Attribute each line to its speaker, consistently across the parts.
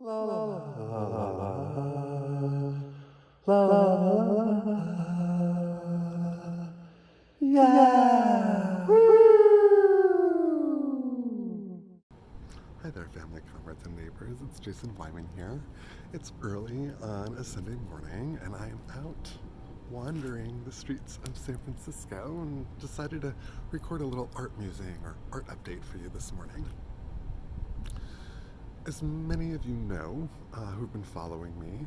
Speaker 1: La la la la la la la la yeah. Woo!
Speaker 2: Hi there, family, comrades, and neighbors. It's Jason Wyman here. It's early on a Sunday morning, and I am out wandering the streets of San Francisco and decided to record a little art musing or art update for you this morning. As many of you know who've been following me,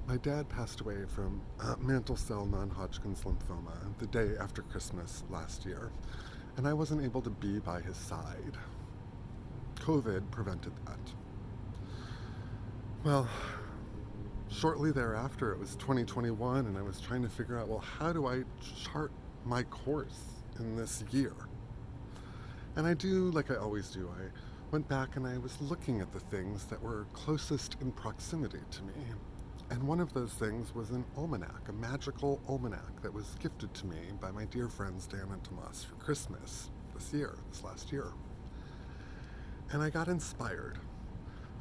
Speaker 2: my dad passed away from mantle cell non-Hodgkin's lymphoma the day after Christmas last year, and I wasn't able to be by his side. COVID prevented that. Well, shortly thereafter, it was 2021, and I was trying to figure out, well, how do I chart my course in this year? And I do like I always do. I went back and I was looking at the things that were closest in proximity to me. And one of those things was an almanac, a magical almanac that was gifted to me by my dear friends Dan and Tomas for Christmas this last year. And I got inspired.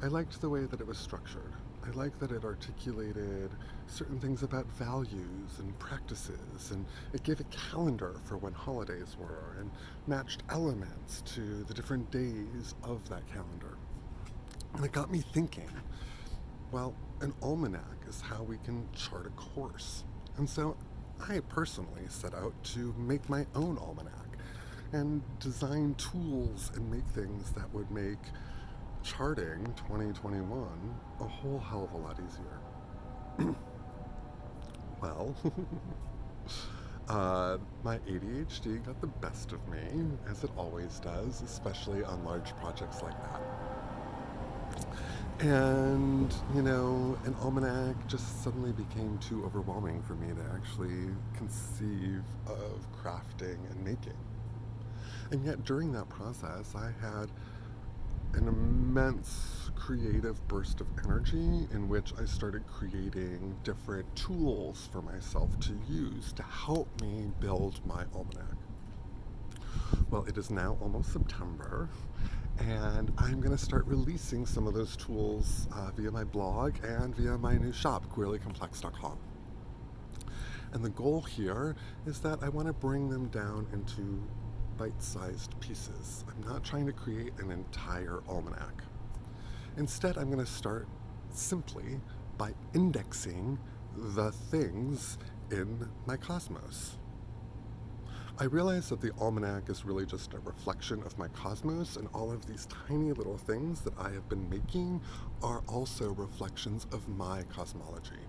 Speaker 2: I liked the way that it was structured. I liked that it articulated certain things about values and practices, and it gave a calendar for when holidays were and matched elements to the different days of that calendar. And it got me thinking, well, an almanac is how we can chart a course. And so I personally set out to make my own almanac and design tools and make things that would make charting 2021 a whole hell of a lot easier. Well, my ADHD got the best of me, as it always does, especially on large projects like that. And, an almanac just suddenly became too overwhelming for me to actually conceive of crafting and making. And yet during that process, I had an immense creative burst of energy in which I started creating different tools for myself to use to help me build my almanac. Well, it is now almost September, and I'm going to start releasing some of those tools via my blog and via my new shop, queerlycomplex.com. And the goal here is that I want to bring them down into bite-sized pieces. I'm not trying to create an entire almanac. Instead, I'm going to start simply by indexing the things in my cosmos. I realize that the almanac is really just a reflection of my cosmos, and all of these tiny little things that I have been making are also reflections of my cosmology.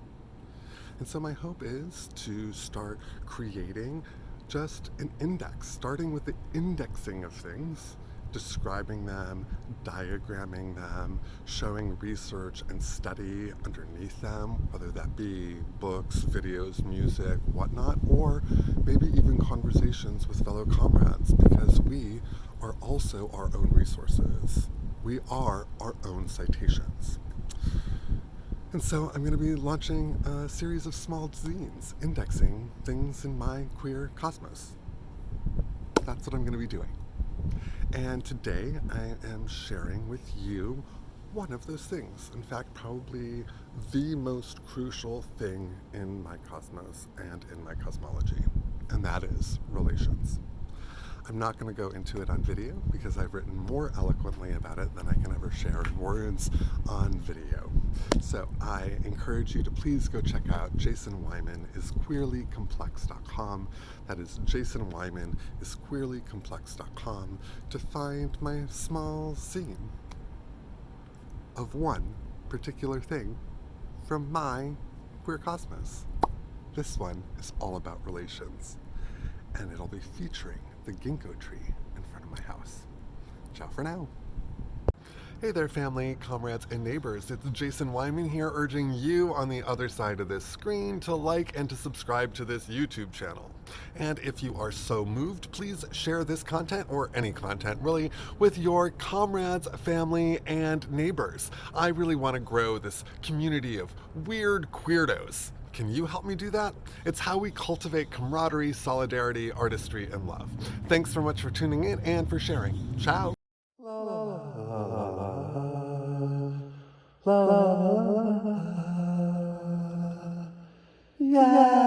Speaker 2: And so my hope is to start creating just an index, starting with the indexing of things, describing them, diagramming them, showing research and study underneath them, whether that be books, videos, music, whatnot, or maybe even conversations with fellow comrades, because we are also our own resources. We are our own citations. And so I'm going to be launching a series of small zines indexing things in my queer cosmos. That's what I'm going to be doing. And today I am sharing with you one of those things. In fact, probably the most crucial thing in my cosmos and in my cosmology, and that is relations. I'm not going to go into it on video because I've written more eloquently about it than I can ever share in words on video. So I encourage you to please go check out jasonwymanisqueerlycomplex.com. That is jasonwymanisqueerlycomplex.com to find my small zine of one particular thing from my queer cosmos. This one is all about relations, and it'll be featuring the ginkgo tree in front of my house. Ciao for now. Hey there, family, comrades, and neighbors. It's Jason Wyman here, urging you on the other side of this screen to like and to subscribe to this YouTube channel. And if you are so moved, please share this content, or any content really, with your comrades, family, and neighbors. I really want to grow this community of weird queerdos. Can you help me do that? It's how we cultivate camaraderie, solidarity, artistry, and love. Thanks so much for tuning in and for sharing. Ciao.
Speaker 1: La la la la la, yeah.